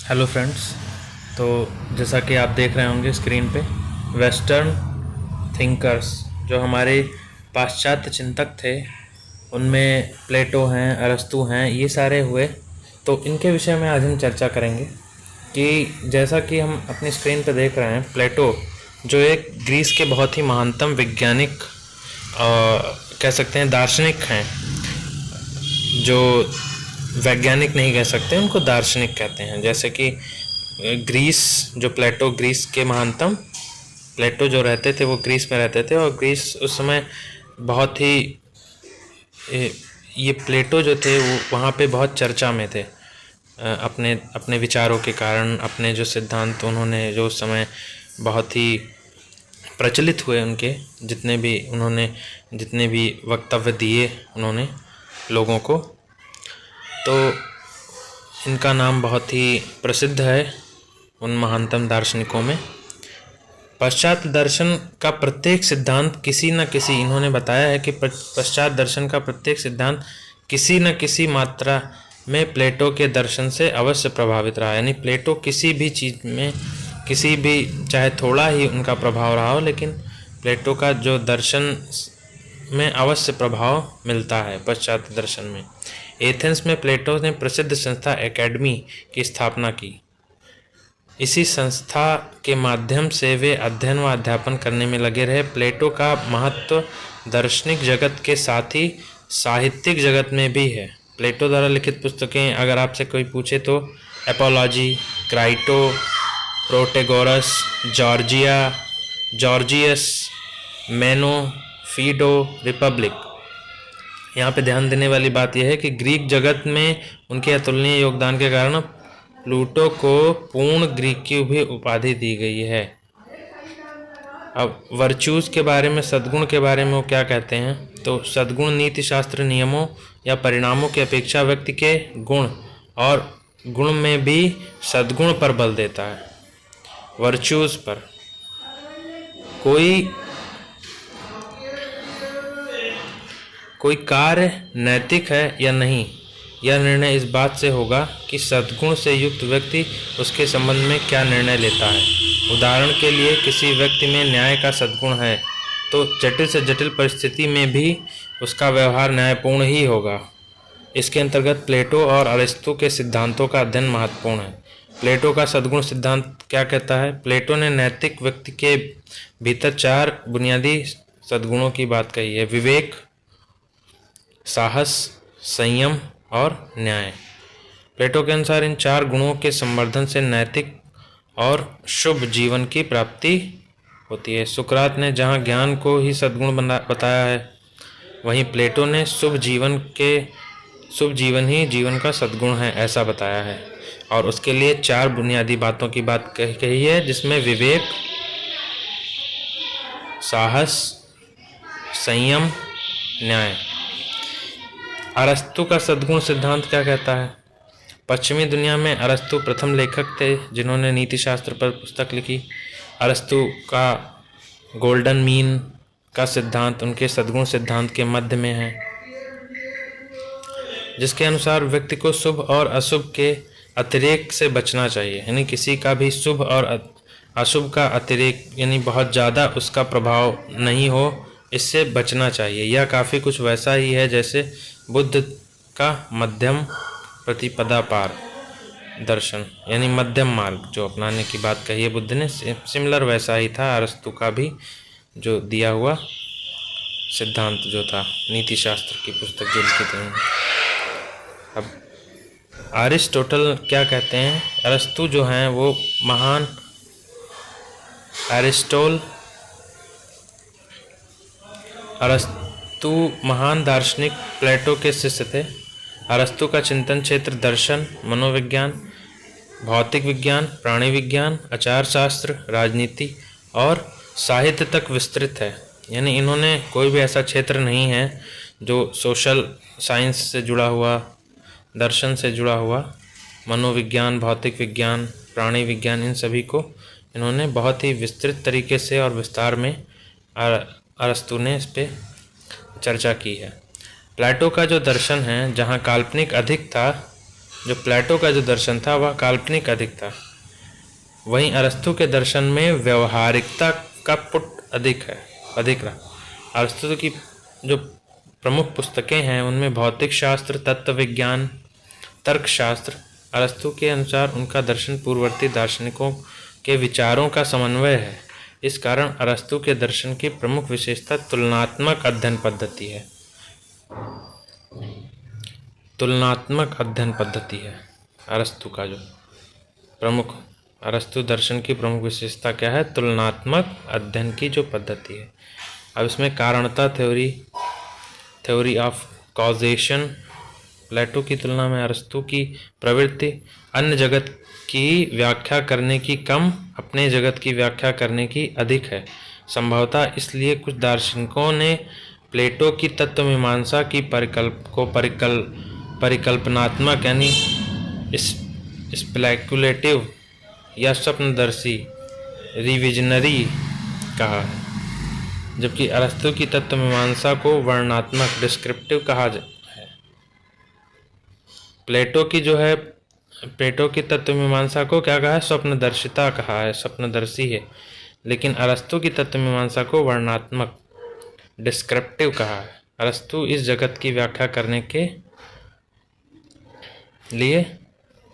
Hello friends. तो जैसा कि आप देख रहे होंगे स्क्रीन पे, वेस्टर्न थिंकर्स जो हमारे पाश्चात्य चिंतक थे, उनमें प्लेटो हैं, अरस्तु हैं, ये सारे हुए। तो इनके विषय में आज हम चर्चा करेंगे कि जैसा कि हम अपनी स्क्रीन पे देख रहे हैं, प्लेटो जो एक ग्रीस के बहुत ही महानतम वैज्ञानिक कह सकते हैं, दार्शनिक हैं, जो वैज्ञानिक नहीं कह सकते, उनको दार्शनिक कहते हैं। जैसे कि ग्रीस, जो प्लेटो ग्रीस के महानतम, प्लेटो जो रहते थे वो ग्रीस में रहते थे, और ग्रीस उस समय बहुत ही ये प्लेटो जो थे वो वहाँ पे बहुत चर्चा में थे, अपने अपने विचारों के कारण, अपने जो सिद्धांत उन्होंने जो उस समय बहुत ही प्रचलित हुए, उनके जितने भी वक्तव्य दिए उन्होंने लोगों को, तो इनका नाम बहुत ही प्रसिद्ध है उन महानतम दार्शनिकों में। पश्चात दर्शन का प्रत्येक सिद्धांत किसी न किसी, इन्होंने बताया है कि पश्चात दर्शन का प्रत्येक सिद्धांत किसी न किसी मात्रा में प्लेटो के दर्शन से अवश्य प्रभावित रहा। यानी प्लेटो किसी भी चीज़ में, किसी भी, चाहे थोड़ा ही उनका प्रभाव रहा हो, लेकिन प्लेटो का जो दर्शन में अवश्य प्रभाव मिलता है पश्चात दर्शन में। एथेंस में प्लेटो ने प्रसिद्ध संस्था एकेडमी की स्थापना की। इसी संस्था के माध्यम से वे अध्ययन व अध्यापन करने में लगे रहे। प्लेटो का महत्व दार्शनिक जगत के साथ ही साहित्यिक जगत में भी है। प्लेटो द्वारा लिखित पुस्तकें अगर आपसे कोई पूछे तो एपोलॉजी, क्राइटो, प्रोटेगोरस, जॉर्जियस, मेनो, फीडो, रिपब्लिक। यहाँ पे ध्यान देने वाली बात यह है कि ग्रीक जगत में उनके अतुलनीय योगदान के कारण प्लूटो को पूर्ण ग्रीक की भी उपाधि दी गई है। अब वर्चूज़ के बारे में, सद्गुण के बारे में वो क्या कहते हैं, तो सद्गुण नीति शास्त्र नियमों या परिणामों की अपेक्षा व्यक्ति के गुण और गुण में भी सद्गुण पर बल देता है, वर्चूज़ पर। कोई कार्य नैतिक है या नहीं, यह निर्णय इस बात से होगा कि सद्गुण से युक्त व्यक्ति उसके संबंध में क्या निर्णय लेता है। उदाहरण के लिए, किसी व्यक्ति में न्याय का सद्गुण है तो जटिल से जटिल परिस्थिति में भी उसका व्यवहार न्यायपूर्ण ही होगा। इसके अंतर्गत प्लेटो और अरिस्तु के सिद्धांतों का अध्ययन महत्वपूर्ण है। प्लेटो का सद्गुण सिद्धांत क्या कहता है? प्लेटो ने नैतिक व्यक्ति के भीतर 4 बुनियादी सद्गुणों की बात कही है: विवेक, साहस, संयम और न्याय। प्लेटो के अनुसार इन 4 गुणों के संवर्धन से नैतिक और शुभ जीवन की प्राप्ति होती है। सुकरात ने जहाँ ज्ञान को ही सद्गुण बताया है, वहीं प्लेटो ने शुभ जीवन ही जीवन का सद्गुण है, ऐसा बताया है। और उसके लिए 4 बुनियादी बातों की बात कही है, जिसमें विवेक, साहस, संयम, न्याय। अरस्तु का सद्गुण सिद्धांत क्या कहता है? पश्चिमी दुनिया में अरस्तु प्रथम लेखक थे जिन्होंने नीति शास्त्र पर पुस्तक लिखी। अरस्तु का गोल्डन मीन का सिद्धांत उनके सद्गुण सिद्धांत के मध्य में है, जिसके अनुसार व्यक्ति को शुभ और अशुभ के अतिरेक से बचना चाहिए। यानी किसी का भी शुभ और अशुभ का अतिरेक, यानी बहुत ज़्यादा उसका प्रभाव नहीं हो, इससे बचना चाहिए। यह काफ़ी कुछ वैसा ही है जैसे बुद्ध का मध्यम प्रतिपदा पार दर्शन, यानी मध्यम मार्ग जो अपनाने की बात कही है बुद्ध ने, सिमिलर वैसा ही था अरस्तु का भी जो दिया हुआ सिद्धांत जो था, नीति शास्त्र की पुस्तक जो लिखी थी। अब अरिस्टोटल क्या कहते हैं? अरस्तु जो हैं वो महान अरस्तु महान दार्शनिक प्लेटो के शिष्य थे। अरस्तु का चिंतन क्षेत्र दर्शन, मनोविज्ञान, भौतिक विज्ञान, प्राणी विज्ञान, आचार शास्त्र, राजनीति और साहित्य तक विस्तृत है। यानी इन्होंने कोई भी ऐसा क्षेत्र नहीं है जो सोशल साइंस से जुड़ा हुआ, दर्शन से जुड़ा हुआ, मनोविज्ञान, भौतिक विज्ञान, प्राणी विज्ञान, इन सभी को इन्होंने बहुत ही विस्तृत तरीके से और विस्तार में अरस्तु ने इस पर चर्चा की है। प्लेटो का जो दर्शन है, जहाँ काल्पनिक अधिक था, जो प्लेटो का जो दर्शन था वह काल्पनिक अधिक था, वहीं अरस्तु के दर्शन में व्यवहारिकता का पुट अधिक रहा। अरस्तु की जो प्रमुख पुस्तकें हैं उनमें भौतिक शास्त्र, तत्व विज्ञान, तर्कशास्त्र। अरस्तु के अनुसार उनका दर्शन पूर्ववर्ती दार्शनिकों के विचारों का समन्वय है। इस कारण अरस्तु के दर्शन की प्रमुख विशेषता तुलनात्मक अध्ययन पद्धति है। तुलनात्मक अध्ययन पद्धति है अरस्तु का जो प्रमुख, अरस्तु दर्शन की प्रमुख विशेषता क्या है? तुलनात्मक अध्ययन की जो पद्धति है। अब इसमें कारणता थ्योरी ऑफ कॉजेशन, प्लेटो की तुलना में अरस्तु की प्रवृत्ति अन्य जगत की व्याख्या करने की कम, अपने जगत की व्याख्या करने की अधिक है। संभवतः इसलिए कुछ दार्शनिकों ने प्लेटो की तत्वमीमांसा की परिकल्पनात्मक यानी स्पेक्युलेटिव या स्वप्नदर्शी रिविजनरी कहा है, जबकि अरस्तु की तत्वमीमांसा को वर्णनात्मक डिस्क्रिप्टिव कहा है। प्लेटो की तत्वमीमांसा को क्या कहा है? स्वप्नदर्शिता कहा है, स्वप्नदर्शी है। लेकिन अरस्तु की तत्वमीमांसा को वर्णनात्मक डिस्क्रिप्टिव कहा है। अरस्तु इस जगत की व्याख्या करने के लिए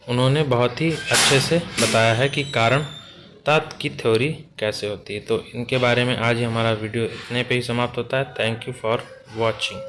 उन्होंने बहुत ही अच्छे से बताया है कि कारणता की थ्योरी कैसे होती है। तो इनके बारे में आज ही हमारा वीडियो इतने पे ही समाप्त होता है। Thank you for watching.